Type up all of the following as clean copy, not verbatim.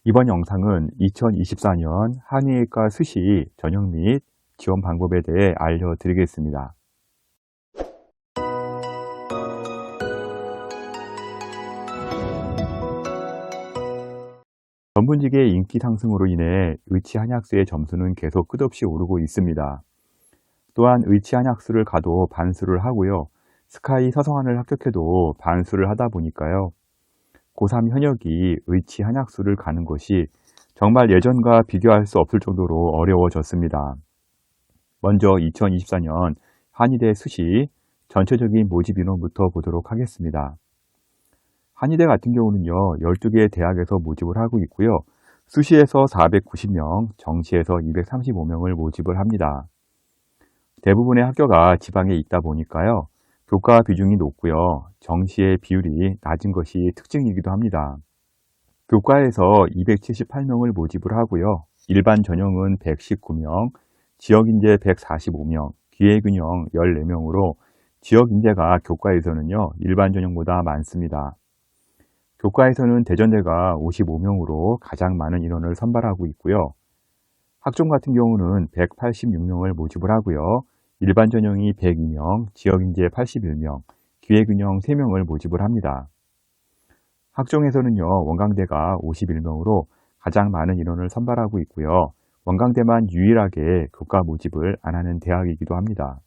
이번 영상은 2024년 한의과 수시 전형 및 지원 방법에 대해 알려드리겠습니다. 전문직의 인기 상승으로 인해 의치 한약수의 점수는 계속 끝없이 오르고 있습니다. 또한 의치 한약수를 가도 반수를 하고요. 스카이 서성한을 합격해도 반수를 하다 보니까요. 고3 현역이 의치 한약수를 가는 것이 정말 예전과 비교할 수 없을 정도로 어려워졌습니다. 먼저 2024년 한의대 수시 전체적인 모집 인원부터 보도록 하겠습니다. 한의대 같은 경우는요, 12개 대학에서 모집을 하고 있고요. 수시에서 490명, 정시에서 235명을 모집을 합니다. 대부분의 학교가 지방에 있다 보니까요, 교과 비중이 높고요, 정시의 비율이 낮은 것이 특징이기도 합니다. 교과에서 278명을 모집을 하고요, 일반 전형은 119명, 지역인재 145명, 기회균형 14명으로 지역인재가 교과에서는요, 일반 전형보다 많습니다. 교과에서는 대전대가 55명으로 가장 많은 인원을 선발하고 있고요. 학종 같은 경우는 186명을 모집을 하고요. 일반 전형이 102명, 지역인재 81명, 기회균형 3명을 모집을 합니다. 학종에서는요, 원광대가 51명으로 가장 많은 인원을 선발하고 있고요. 원광대만 유일하게 교과 모집을 안 하는 대학이기도 합니다.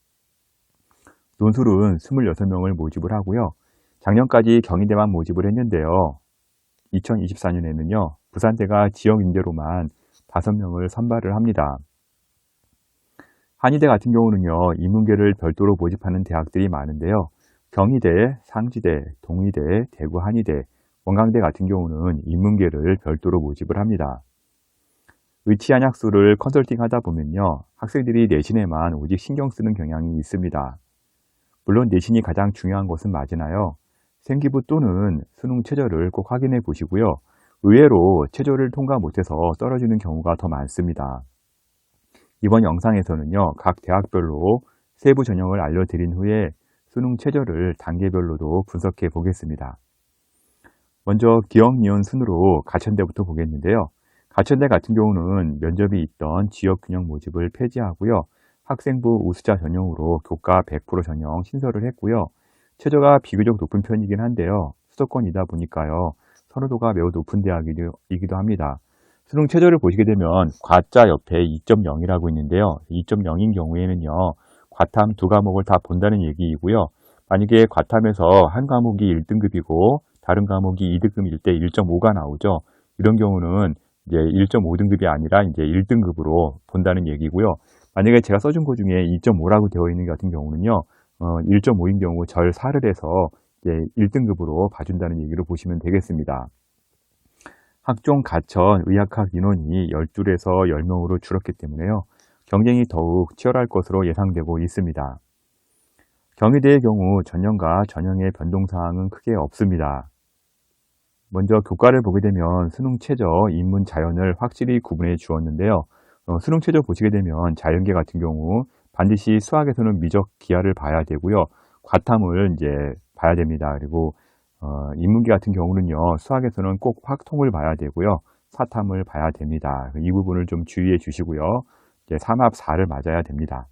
논술은 26명을 모집을 하고요. 작년까지 경희대만 모집을 했는데요. 2024년에는요, 부산대가 지역인재로만 5명을 선발을 합니다. 한의대 같은 경우는요, 인문계를 별도로 모집하는 대학들이 많은데요. 경희대, 상지대, 동의대, 대구 한의대, 원광대 같은 경우는 인문계를 별도로 모집을 합니다. 의치 한약수를 컨설팅 하다 보면요, 학생들이 내신에만 오직 신경 쓰는 경향이 있습니다. 물론 내신이 가장 중요한 것은 맞으나요, 생기부 또는 수능 최저를 꼭 확인해 보시고요. 의외로 최저를 통과 못해서 떨어지는 경우가 더 많습니다. 이번 영상에서는요, 각 대학별로 세부 전형을 알려드린 후에 수능 최저를 단계별로도 분석해 보겠습니다. 먼저 기억니은 순으로 가천대부터 보겠는데요. 가천대 같은 경우는 면접이 있던 지역균형 모집을 폐지하고요. 학생부 우수자 전형으로 교과 100% 전형 신설을 했고요. 최저가 비교적 높은 편이긴 한데요. 수도권이다 보니까요. 선호도가 매우 높은 대학이기도 합니다. 수능 최저를 보시게 되면 과자 옆에 2.0이라고 있는데요. 2.0인 경우에는요. 과탐 2과목을 다 본다는 얘기이고요. 만약에 과탐에서 한 과목이 1등급이고 다른 과목이 2등급일 때 1.5가 나오죠. 이런 경우는 이제 1.5등급이 아니라 이제 1등급으로 본다는 얘기고요. 만약에 제가 써준 것 중에 2.5라고 되어 있는 것 같은 경우는요. 1.5인 경우 절 4를 해서 이제 1등급으로 봐준다는 얘기로 보시면 되겠습니다. 학종 가천 의학학 인원이 12에서 10명으로 줄었기 때문에요. 경쟁이 더욱 치열할 것으로 예상되고 있습니다. 경희대의 경우 전형과 전형의 변동사항은 크게 없습니다. 먼저 교과를 보게 되면 수능 최저, 인문, 자연을 확실히 구분해 주었는데요. 수능 최저 보시게 되면 자연계 같은 경우 반드시 수학에서는 미적 기하를 봐야 되고요. 과탐을 이제 봐야 됩니다. 그리고 인문계 같은 경우는요, 수학에서는 꼭 확통을 봐야 되고요. 사탐을 봐야 됩니다. 이 부분을 좀 주의해 주시고요. 이제 삼합 4를 맞아야 됩니다.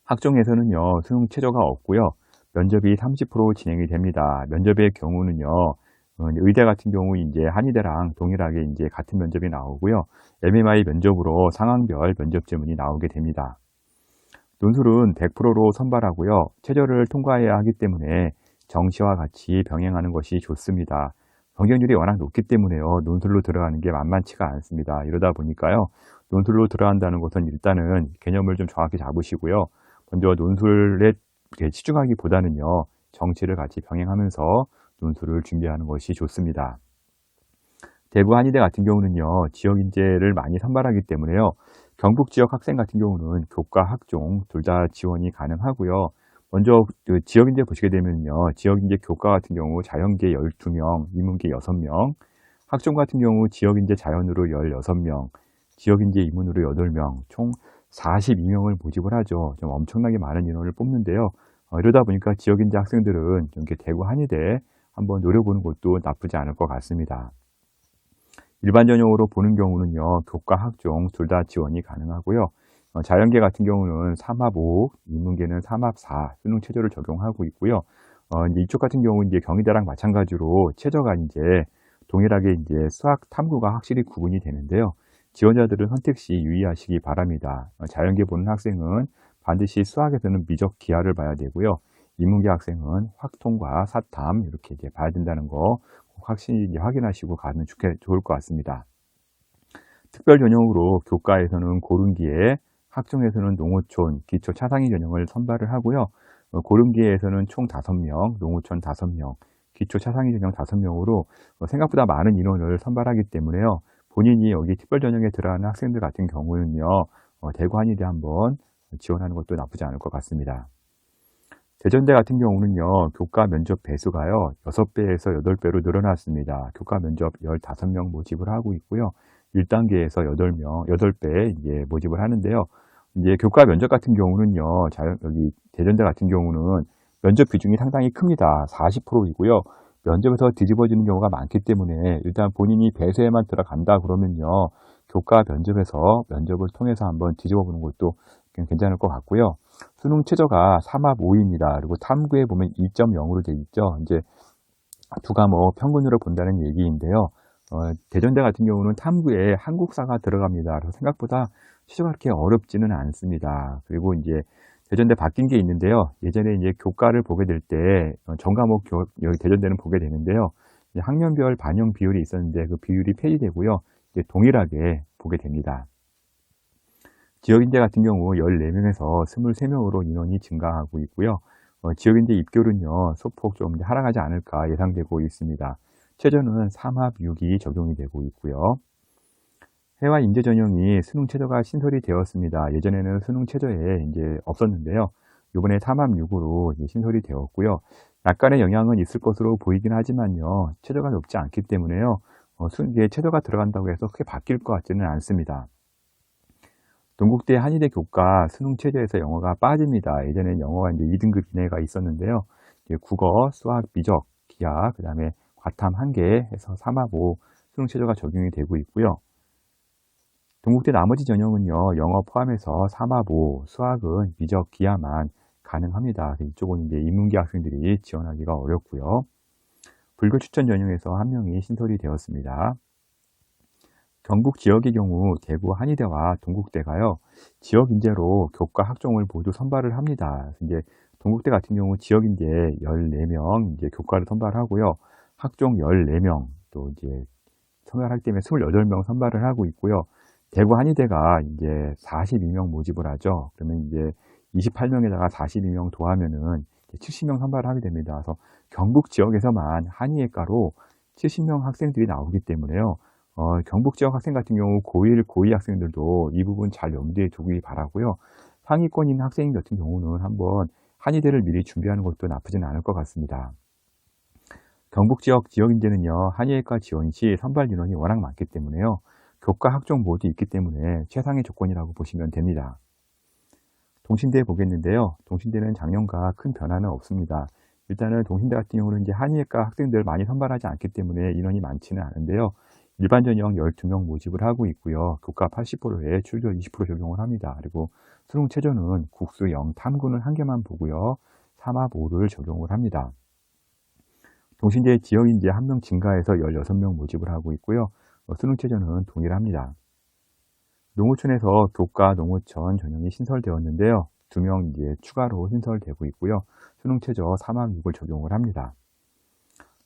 학종에서는요, 수능 최저가 없고요. 면접이 30% 진행이 됩니다. 면접의 경우는요, 의대 같은 경우 이제 한의대랑 동일하게 이제 같은 면접이 나오고요. MMI 면접으로 상황별 면접 지문이 나오게 됩니다. 논술은 100%로 선발하고요. 최저를 통과해야 하기 때문에 정시와 같이 병행하는 것이 좋습니다. 경쟁률이 워낙 높기 때문에요. 논술로 들어가는 게 만만치가 않습니다. 이러다 보니까요. 논술로 들어간다는 것은 일단은 개념을 좀 정확히 잡으시고요. 먼저 논술에 치중하기보다는요. 정시를 같이 병행하면서 논술을 준비하는 것이 좋습니다. 대구 한의대 같은 경우는요. 지역인재를 많이 선발하기 때문에요. 경북 지역 학생 같은 경우는 교과, 학종 둘 다 지원이 가능하고요. 먼저 그 지역인재 보시게 되면요. 지역인재 교과 같은 경우 자연계 12명, 인문계 6명, 학종 같은 경우 지역인재 자연으로 16명, 지역인재 인문으로 8명, 총 42명을 모집을 하죠. 좀 엄청나게 많은 인원을 뽑는데요. 이러다 보니까 지역인재 학생들은 이렇게 대구 한의대 한번 노려보는 것도 나쁘지 않을 것 같습니다. 일반 전형으로 보는 경우는요, 교과, 학종 둘 다 지원이 가능하고요. 자연계 같은 경우는 3합 5, 인문계는 3합 4 수능 최저를 적용하고 있고요. 이제 이쪽 같은 경우는 이제 경희대랑 마찬가지로 최저가 이제 동일하게 이제 수학 탐구가 확실히 구분이 되는데요. 지원자들은 선택 시 유의하시기 바랍니다. 자연계 보는 학생은 반드시 수학에서는 미적 기하를 봐야 되고요. 인문계 학생은 확통과 사탐 이렇게 이제 봐야 된다는 거 꼭 확실히 이제 확인하시고 가면 좋을 것 같습니다. 특별 전형으로 교과에서는 고른기에, 학종에서는 농어촌, 기초 차상위 전형을 선발을 하고요. 고른기에서는 총 5명, 농어촌 5명, 기초 차상위 전형 5명으로 생각보다 많은 인원을 선발하기 때문에요. 본인이 여기 특별 전형에 들어가는 학생들 같은 경우는요, 대구 한의대 한번 지원하는 것도 나쁘지 않을 것 같습니다. 대전대 같은 경우는요, 교과 면접 배수가요, 6배에서 8배로 늘어났습니다. 교과 면접 15명 모집을 하고 있고요. 1단계에서 8배 이제 모집을 하는데요. 이제 교과 면접 같은 경우는요, 여기 대전대 같은 경우는 면접 비중이 상당히 큽니다. 40%이고요. 면접에서 뒤집어지는 경우가 많기 때문에 일단 본인이 배수에만 들어간다 그러면요, 교과 면접에서 면접을 통해서 한번 뒤집어 보는 것도 괜찮을 것 같고요. 수능 최저가 3합 5입니다. 그리고 탐구에 보면 2.0으로 되어 있죠. 이제 두 과목 평균으로 본다는 얘기인데요. 대전대 같은 경우는 탐구에 한국사가 들어갑니다. 그래서 생각보다 최저가 그렇게 어렵지는 않습니다. 그리고 이제 대전대 바뀐 게 있는데요. 예전에 이제 교과를 보게 될 때 전 과목 여기 대전대는 보게 되는데요. 학년별 반영 비율이 있었는데 그 비율이 폐지되고요. 이제 동일하게 보게 됩니다. 지역인재 같은 경우 14명에서 23명으로 인원이 증가하고 있고요. 지역인재 입결은요, 소폭 좀 하락하지 않을까 예상되고 있습니다. 최저는 3합 6이 적용이 되고 있고요. 해와 인재 전형이 수능 최저가 신설이 되었습니다. 예전에는 수능 최저에 이제 없었는데요. 이번에 3합 6으로 신설이 되었고요. 약간의 영향은 있을 것으로 보이긴 하지만요, 최저가 높지 않기 때문에요. 최저가 들어간다고 해서 크게 바뀔 것 같지는 않습니다. 동국대 한의대 교과 수능 최저에서 영어가 빠집니다. 예전에는 영어가 이제 2등급 이내가 있었는데요. 이제 국어, 수학, 미적, 기하, 그 다음에 과탐 1개 해서 3합 5 수능 최저가 적용이 되고 있고요. 동국대 나머지 전형은요, 영어 포함해서 3합 5, 수학은 미적, 기하만 가능합니다. 이쪽은 이제 인문계 학생들이 지원하기가 어렵고요. 불교 추천 전형에서 1명이 신설이 되었습니다. 경북 지역의 경우 대구 한의대와 동국대가요, 지역 인재로 교과 학종을 모두 선발을 합니다. 이제 동국대 같은 경우 지역 인재 14명 이제 교과를 선발하고요. 학종 14명 또 이제 선발하기 때문에 28명 선발을 하고 있고요. 대구 한의대가 이제 42명 모집을 하죠. 그러면 이제 28명에다가 42명 더하면은 70명 선발을 하게 됩니다. 그래서 경북 지역에서만 한의외과로 70명 학생들이 나오기 때문에요. 경북 지역 학생 같은 경우 고1, 고2 학생들도 이 부분 잘 염두에 두기 바라고요. 상위권인 학생 같은 경우는 한번 한의대를 미리 준비하는 것도 나쁘진 않을 것 같습니다. 경북 지역 지역인재는요, 한의외과 지원 시 선발 인원이 워낙 많기 때문에요. 교과 학종 모두 있기 때문에 최상의 조건이라고 보시면 됩니다. 동신대 보겠는데요. 동신대는 작년과 큰 변화는 없습니다. 일단은 동신대 같은 경우는 이제 한의외과 학생들 많이 선발하지 않기 때문에 인원이 많지는 않은데요. 일반 전형 12명 모집을 하고 있고요. 교과 80%에 출결 20% 적용을 합니다. 그리고 수능 최저는 국수 0, 탐구는 1개만 보고요. 3합 5를 적용을 합니다. 동신대 지역인재 1명 증가해서 16명 모집을 하고 있고요. 수능 최저는 동일합니다. 농어촌에서 교과 농어촌 전형이 신설되었는데요. 2명 이제 추가로 신설되고 있고요. 수능 최저 3합 6을 적용을 합니다.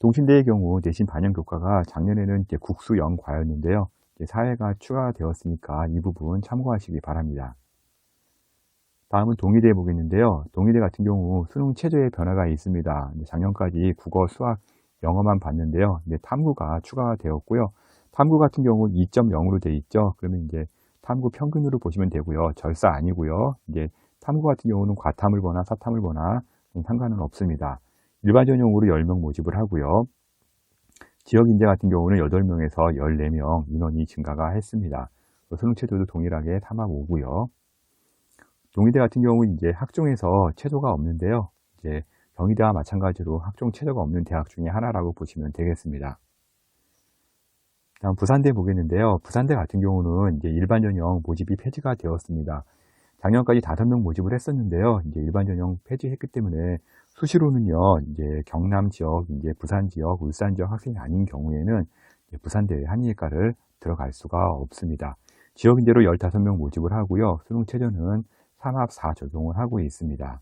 동신대의 경우 내신 반영 교과가 작년에는 이제 국수 0과였는데요. 사회가 추가되었으니까 이 부분 참고하시기 바랍니다. 다음은 동의대 보겠는데요. 동의대 같은 경우 수능 최저의 변화가 있습니다. 작년까지 국어, 수학, 영어만 봤는데요. 탐구가 추가가 되었고요. 탐구 같은 경우 2.0으로 되어 있죠. 그러면 이제 탐구 평균으로 보시면 되고요. 절사 아니고요. 이제 탐구 같은 경우는 과탐을 보나 사탐을 보나 상관은 없습니다. 일반 전형으로 10명 모집을 하고요. 지역 인재 같은 경우는 8명에서 14명 인원이 증가가 했습니다. 수능 최저도 동일하게 3합 5고요. 동의대 같은 경우는 이제 학종에서 최저가 없는데요. 이제 경희대와 마찬가지로 학종 최저가 없는 대학 중에 하나라고 보시면 되겠습니다. 다음 부산대 보겠는데요. 부산대 같은 경우는 이제 일반 전형 모집이 폐지가 되었습니다. 작년까지 5명 모집을 했었는데요. 이제 일반 전형 폐지했기 때문에 수시로는요, 이제 경남 지역, 이제 부산 지역, 울산 지역 학생이 아닌 경우에는 부산대 한의예과를 들어갈 수가 없습니다. 지역인대로 15명 모집을 하고요. 수능 최저는 3합 4 적용을 하고 있습니다.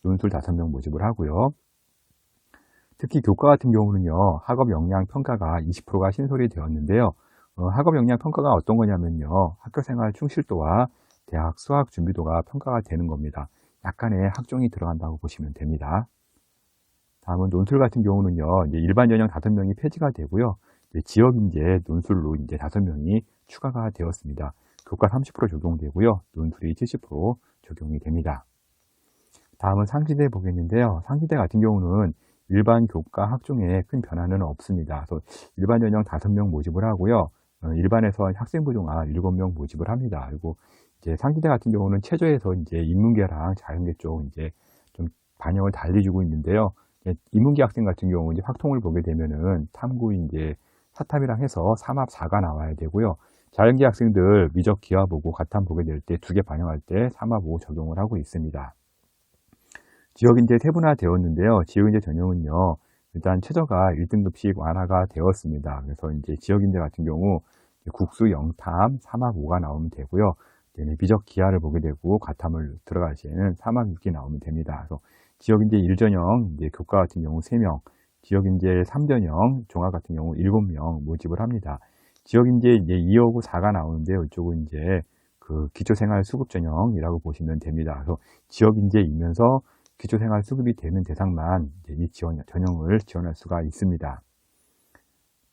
논술 5명 모집을 하고요. 특히 교과 같은 경우는요, 학업 역량 평가가 20%가 신설이 되었는데요. 학업 역량 평가가 어떤 거냐면요, 학교생활 충실도와 대학 수학 준비도가 평가가 되는 겁니다. 약간의 학종이 들어간다고 보시면 됩니다. 다음은 논술 같은 경우는요, 이제 일반 전형 5명이 폐지가 되고요. 지역인재 논술로 이제 5명이 추가가 되었습니다. 교과 30% 적용되고요. 논술이 70% 적용이 됩니다. 다음은 상지대 보겠는데요. 상지대 같은 경우는 일반 교과 학종에 큰 변화는 없습니다. 그래서 일반 전형 5명 모집을 하고요. 일반에서 학생부 종합 7명 모집을 합니다. 그리고 이제 상지대 같은 경우는 최저에서 이제 인문계랑 자연계 쪽 이제 좀 반영을 달리 주고 있는데요. 인문계 학생 같은 경우 이제 확통을 보게 되면은 탐구 이제 사탐이랑 해서 3합 4가 나와야 되고요. 자연계 학생들 미적 기하 보고 가탐 보게 될 때 2개 반영할 때 3합 5 적용을 하고 있습니다. 지역인재 세분화되었는데요. 지역인재 전형은요, 일단 최저가 1등급씩 완화가 되었습니다. 그래서 이제 지역인재 같은 경우 국수 0탐 3합 5가 나오면 되고요. 미적 기하를 보게 되고 가탐을 들어갈 시에는 3합 6이 나오면 됩니다. 그래서 지역인재 1전형 이제 교과 같은 경우 3명, 지역인재 3전형 종합 같은 경우 7명 모집을 합니다. 지역인재 이제 2하고 4가 나오는데요. 이쪽은 이제 그 기초생활 수급 전형이라고 보시면 됩니다. 그래서 지역인재이면서 기초생활 수급이 되는 대상만 이 전형을 지원할 수가 있습니다.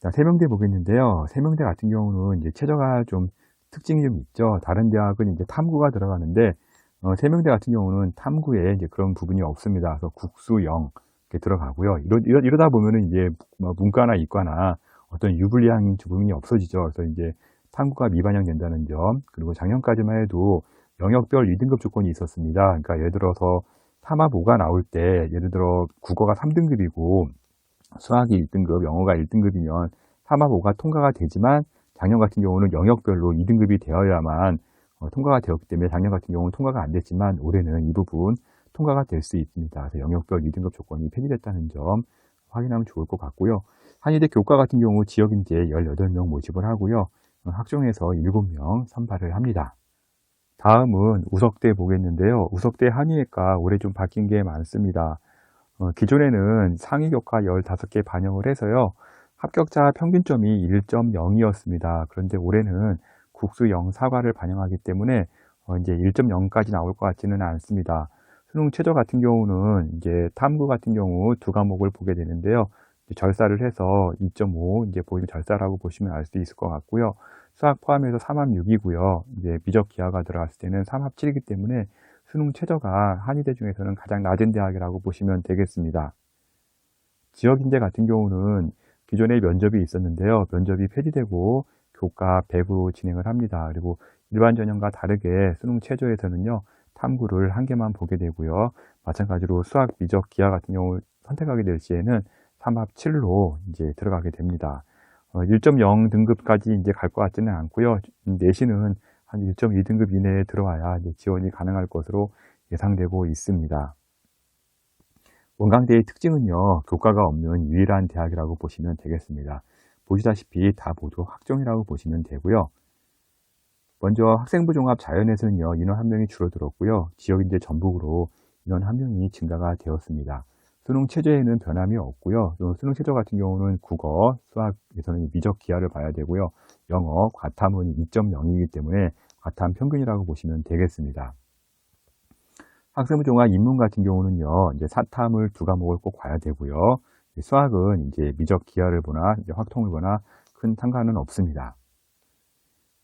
자, 세명대 보겠는데요. 세명대 같은 경우는 이제 최저가 좀 특징이 좀 있죠. 다른 대학은 이제 탐구가 들어가는데, 세명대 같은 경우는 탐구에 이제 그런 부분이 없습니다. 그래서 국수 0 이렇게 들어가고요. 이러다 보면은 이제 문과나 이과나 어떤 유불리한 부분이 없어지죠. 그래서 이제 탐구가 미반영된다는 점, 그리고 작년까지만 해도 영역별 2등급 조건이 있었습니다. 그러니까 예를 들어서 3합 5가 나올 때, 예를 들어 국어가 3등급이고 수학이 1등급, 영어가 1등급이면 3합 5가 통과가 되지만 작년 같은 경우는 영역별로 2등급이 되어야만 통과가 되었기 때문에 작년 같은 경우는 통과가 안 됐지만 올해는 이 부분 통과가 될 수 있습니다. 그래서 영역별 2등급 조건이 폐지됐다는 점 확인하면 좋을 것 같고요. 한의대 교과 같은 경우 지역인재 18명 모집을 하고요. 학종에서 7명 선발을 합니다. 다음은 우석대 보겠는데요. 우석대 한의예과 올해 좀 바뀐 게 많습니다. 기존에는 상위 교과 15개 반영을 해서요. 합격자 평균점이 1.0이었습니다. 그런데 올해는 국수 0 사과를 반영하기 때문에 이제 1.0까지 나올 것 같지는 않습니다. 수능 최저 같은 경우는 이제 탐구 같은 경우 2과목을 보게 되는데요. 절사를 해서 2.5 이제 보이는 절사라고 보시면 알 수 있을 것 같고요. 수학 포함해서 3합 6이고요. 이제 미적 기하가 들어갔을 때는 3합 7이기 때문에 수능 최저가 한의대 중에서는 가장 낮은 대학이라고 보시면 되겠습니다. 지역인재 같은 경우는 기존에 면접이 있었는데요. 면접이 폐지되고 교과 배부 진행을 합니다. 그리고 일반 전형과 다르게 수능 최저에서는요. 탐구를 1개만 보게 되고요. 마찬가지로 수학 미적 기하 같은 경우 선택하게 될 시에는 3합 7로 이제 들어가게 됩니다. 1.0 등급까지 이제 갈 것 같지는 않고요. 내신은 한 1.2 등급 이내에 들어와야 이제 지원이 가능할 것으로 예상되고 있습니다. 원광대의 특징은요, 교과가 없는 유일한 대학이라고 보시면 되겠습니다. 보시다시피 다 모두 학종이라고 보시면 되고요. 먼저 학생부 종합 자연에서는요, 인원 1명이 줄어들었고요. 지역인재 전북으로 인원 1명이 증가가 되었습니다. 수능 최저에는 변함이 없고요. 수능 최저 같은 경우는 국어, 수학에서는 미적 기하를 봐야 되고요. 영어, 과탐은 2.0이기 때문에 과탐 평균이라고 보시면 되겠습니다. 학생부 종합 인문 같은 경우는요, 이제 사탐을 2과목을 꼭 봐야 되고요. 수학은 이제 미적 기하를 보나, 이제 확통을 보나 큰 상관은 없습니다.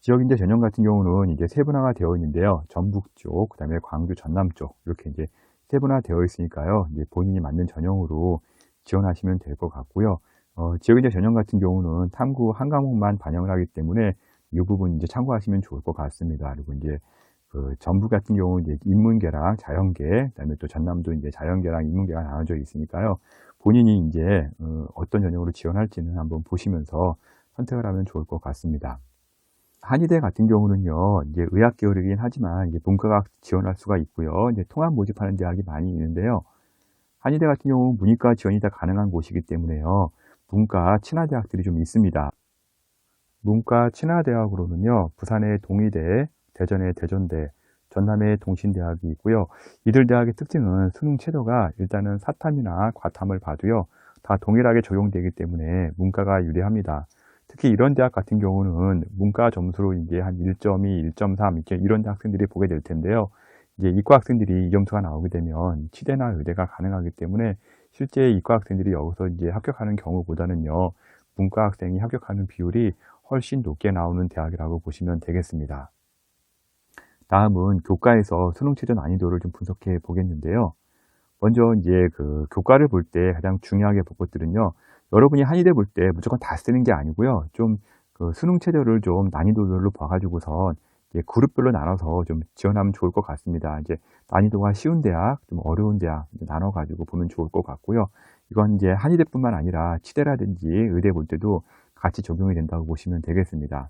지역인재 전형 같은 경우는 이제 세분화가 되어 있는데요. 전북 쪽, 그 다음에 광주, 전남 쪽, 이렇게 이제 세분화되어 있으니까요. 이제 본인이 맞는 전형으로 지원하시면 될 것 같고요. 지역인재 전형 같은 경우는 탐구 1과목만 반영을 하기 때문에 이 부분 이제 참고하시면 좋을 것 같습니다. 그리고 이제 전북 같은 경우는 이제 인문계랑 자연계, 그다음에 또 전남도 이제 자연계랑 인문계가 나눠져 있으니까요. 본인이 이제 어떤 전형으로 지원할지는 한번 보시면서 선택을 하면 좋을 것 같습니다. 한의대 같은 경우는요, 이제 의학 계열이긴 하지만 이제 문과가 지원할 수가 있고요. 이제 통합 모집하는 대학이 많이 있는데요. 한의대 같은 경우는 문이과 지원이 다 가능한 곳이기 때문에요. 문과 친화대학들이 좀 있습니다. 문과 친화대학으로는요, 부산의 동의대, 대전의 대전대, 전남의 동신대학이 있고요. 이들 대학의 특징은 수능 최저가 일단은 사탐이나 과탐을 봐도요, 다 동일하게 적용되기 때문에 문과가 유리합니다. 특히 이런 대학 같은 경우는 문과 점수로 이제 한 1.2, 1.3 이렇게 이런 학생들이 보게 될 텐데요. 이제 이과 학생들이 이 점수가 나오게 되면 치대나 의대가 가능하기 때문에 실제 이과 학생들이 여기서 이제 합격하는 경우보다는요, 문과 학생이 합격하는 비율이 훨씬 높게 나오는 대학이라고 보시면 되겠습니다. 다음은 교과에서 수능 최저 난이도를 좀 분석해 보겠는데요. 먼저 이제 그 교과를 볼 때 가장 중요하게 볼 것들은요. 여러분이 한의대 볼 때 무조건 다 쓰는 게 아니고요. 좀 그 수능 최저를 좀 난이도별로 봐가지고선 이제 그룹별로 나눠서 좀 지원하면 좋을 것 같습니다. 이제 난이도가 쉬운 대학, 좀 어려운 대학 나눠가지고 보면 좋을 것 같고요. 이건 이제 한의대뿐만 아니라 치대라든지 의대 볼 때도 같이 적용이 된다고 보시면 되겠습니다.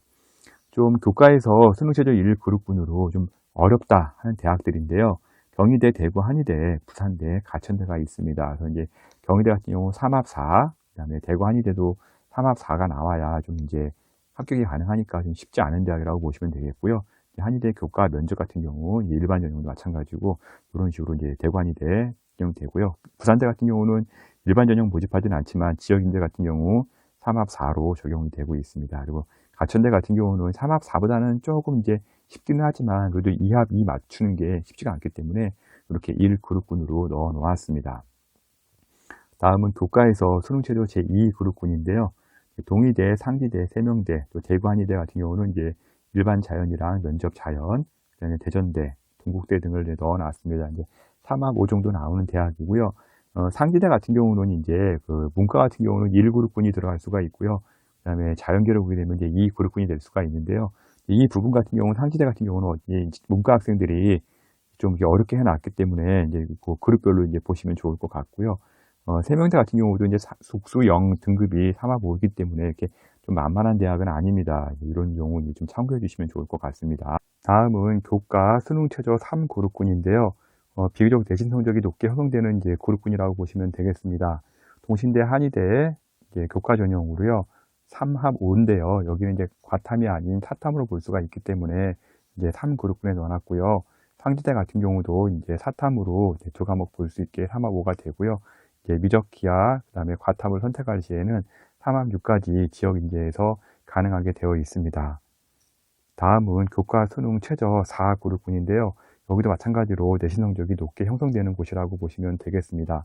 좀 교과에서 수능 최저 1그룹군으로 좀 어렵다 하는 대학들인데요. 경희대, 대구, 한의대, 부산대, 가천대가 있습니다. 그래서 이제 경희대 같은 경우 3합 4, 그다음에 대구, 한의대도 3합 4가 나와야 좀 이제 합격이 가능하니까 좀 쉽지 않은 대학이라고 보시면 되겠고요. 한의대 교과 면접 같은 경우 일반 전형도 마찬가지고 이런 식으로 이제 대구, 한의대 적용되고요. 부산대 같은 경우는 일반 전형 모집하지는 않지만 지역 인재 같은 경우 3합 4로 적용이 되고 있습니다. 그리고 가천대 같은 경우는 3합 4보다는 조금 이제 쉽기는 하지만 그래도 2합 2 맞추는 게 쉽지가 않기 때문에 이렇게 1그룹군으로 넣어 놓았습니다. 다음은 교과에서 수능 최저 제2그룹군인데요. 동의대, 상지대, 세명대, 또 대구 한의대 같은 경우는 이제 일반 자연이랑 면접 자연, 그다음에 대전대, 동국대 등을 넣어 놨습니다. 이제 3합 5 정도 나오는 대학이고요. 상지대 같은 경우는 이제 그 문과 같은 경우는 1그룹군이 들어갈 수가 있고요. 그다음에 자연계로 보게 되면 이제 2그룹군이 될 수가 있는데요. 이 부분 같은 경우는 상지대 같은 경우는 문과 학생들이 좀 어렵게 해놨기 때문에 이제 그 그룹별로 이제 보시면 좋을 것 같고요. 세명대 같은 경우도 이제 속수 0 등급이 3합 5이기 때문에 이렇게 좀 만만한 대학은 아닙니다. 이런 경우는 좀 참고해 주시면 좋을 것 같습니다. 다음은 교과 수능 최저 3그룹군인데요. 비교적 내신 성적이 높게 형성되는 이제 그룹군이라고 보시면 되겠습니다. 동신대, 한의대 이제 교과 전형으로요. 3합 5인데요. 여기는 이제 과탐이 아닌 사탐으로 볼 수가 있기 때문에 이제 3그룹군에 넣어놨고요. 상지대 같은 경우도 이제 사탐으로 이제 두 과목 볼 수 있게 3합 5가 되고요. 이제 미적 기하, 그다음에 과탐을 선택할 시에는 3합 6까지 지역 인재에서 가능하게 되어 있습니다. 다음은 교과 수능 최저 4그룹군인데요. 여기도 마찬가지로 내신 성적이 높게 형성되는 곳이라고 보시면 되겠습니다.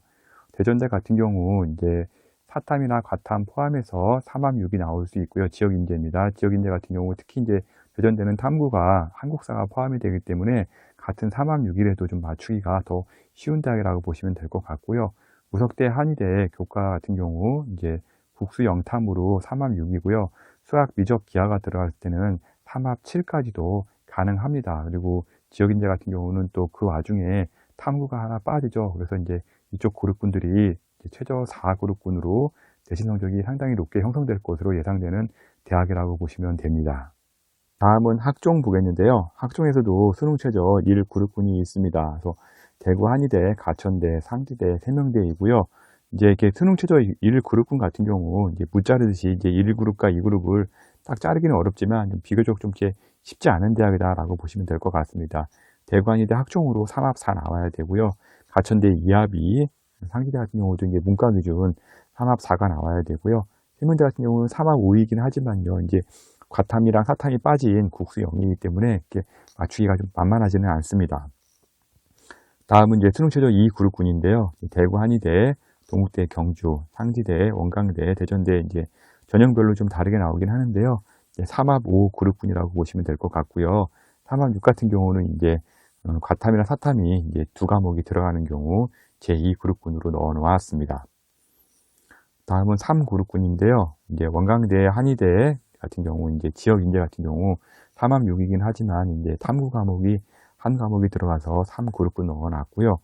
대전대 같은 경우 이제 사탐이나 과탐 포함해서 3합 6이 나올 수 있고요. 지역 인재입니다. 지역 인재 같은 경우 특히 이제 대전대는 탐구가 한국사가 포함이 되기 때문에 같은 3합 6이라도 좀 맞추기가 더 쉬운 대학이라고 보시면 될 것 같고요. 우석대, 한의대 교과 같은 경우 이제 국수 영탐으로 3합 6이고요. 수학, 미적, 기하가 들어갔을 때는 3합 7까지도 가능합니다. 그리고 지역 인재 같은 경우는 또 그 와중에 탐구가 하나 빠지죠. 그래서 이제 이쪽 그룹군들이 최저 4그룹군으로 내신 성적이 상당히 높게 형성될 것으로 예상되는 대학이라고 보시면 됩니다. 다음은 학종 보겠는데요. 학종에서도 수능 최저 1그룹군이 있습니다. 그래서 대구 한의대, 가천대, 상지대, 세명대이고요. 이제 이렇게 수능 최저 1그룹군 같은 경우 이제 무자르듯이 이제 1그룹과 2그룹을 딱 자르기는 어렵지만 비교적 좀 이렇게 쉽지 않은 대학이다라고 보시면 될 것 같습니다. 대구 한의대 학종으로 3합 4 나와야 되고요. 가천대 2합 2, 상지대 같은 경우도 이제 문과 기준 3합 4가 나와야 되고요. 세명대 같은 경우는 3합 5이긴 하지만요. 이제 과탐이랑 사탐이 빠진 국수 0이기 때문에 이렇게 맞추기가 좀 만만하지는 않습니다. 다음은 이제 수능 최저 2그룹군인데요. 대구 한의대, 동국대, 경주, 상지대, 원광대, 대전대 이제 전형별로 좀 다르게 나오긴 하는데요. 3합 5 그룹군이라고 보시면 될 것 같고요. 3합 6 같은 경우는 이제 과탐이랑 사탐이 이제 두 과목이 들어가는 경우 제2그룹군으로 넣어 놓았습니다. 다음은 3그룹군인데요. 이제 원광대, 한의대 같은 경우 이제 지역 인재 같은 경우 3합 6이긴 하지만 이제 탐구 과목이 한 과목이 들어가서 3그룹군 넣어 놨고요.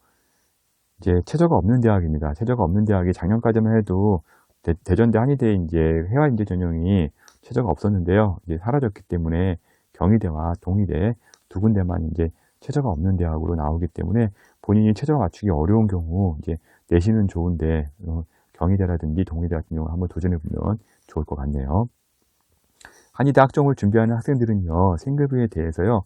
이제 최저가 없는 대학입니다. 최저가 없는 대학이 작년까지만 해도 대전대 한의대 이제 회화인재 전형이 최저가 없었는데요. 이제 사라졌기 때문에 경희대와 동의대 두 군데만 이제 최저가 없는 대학으로 나오기 때문에 본인이 최저가 맞추기 어려운 경우 이제 내신은 좋은데 경희대라든지 동의대 같은 경우 한번 도전해 보면 좋을 것 같네요. 한의대 학종을 준비하는 학생들은요, 생계부에 대해서요,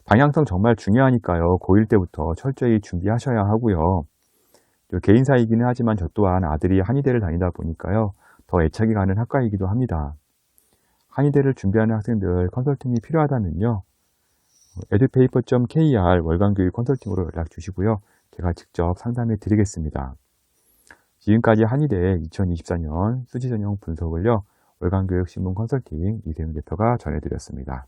방향성 정말 중요하니까요, 고1 때부터 철저히 준비하셔야 하고요. 개인사이기는 하지만 저 또한 아들이 한의대를 다니다 보니까요, 더 애착이 가는 학과이기도 합니다. 한의대를 준비하는 학생들 컨설팅이 필요하다면요, edupaper.kr 월간교육 컨설팅으로 연락 주시고요, 제가 직접 상담해 드리겠습니다. 지금까지 한의대 2024년 수지전형 분석을요, 월간교육신문 컨설팅 이세윤 대표가 전해드렸습니다.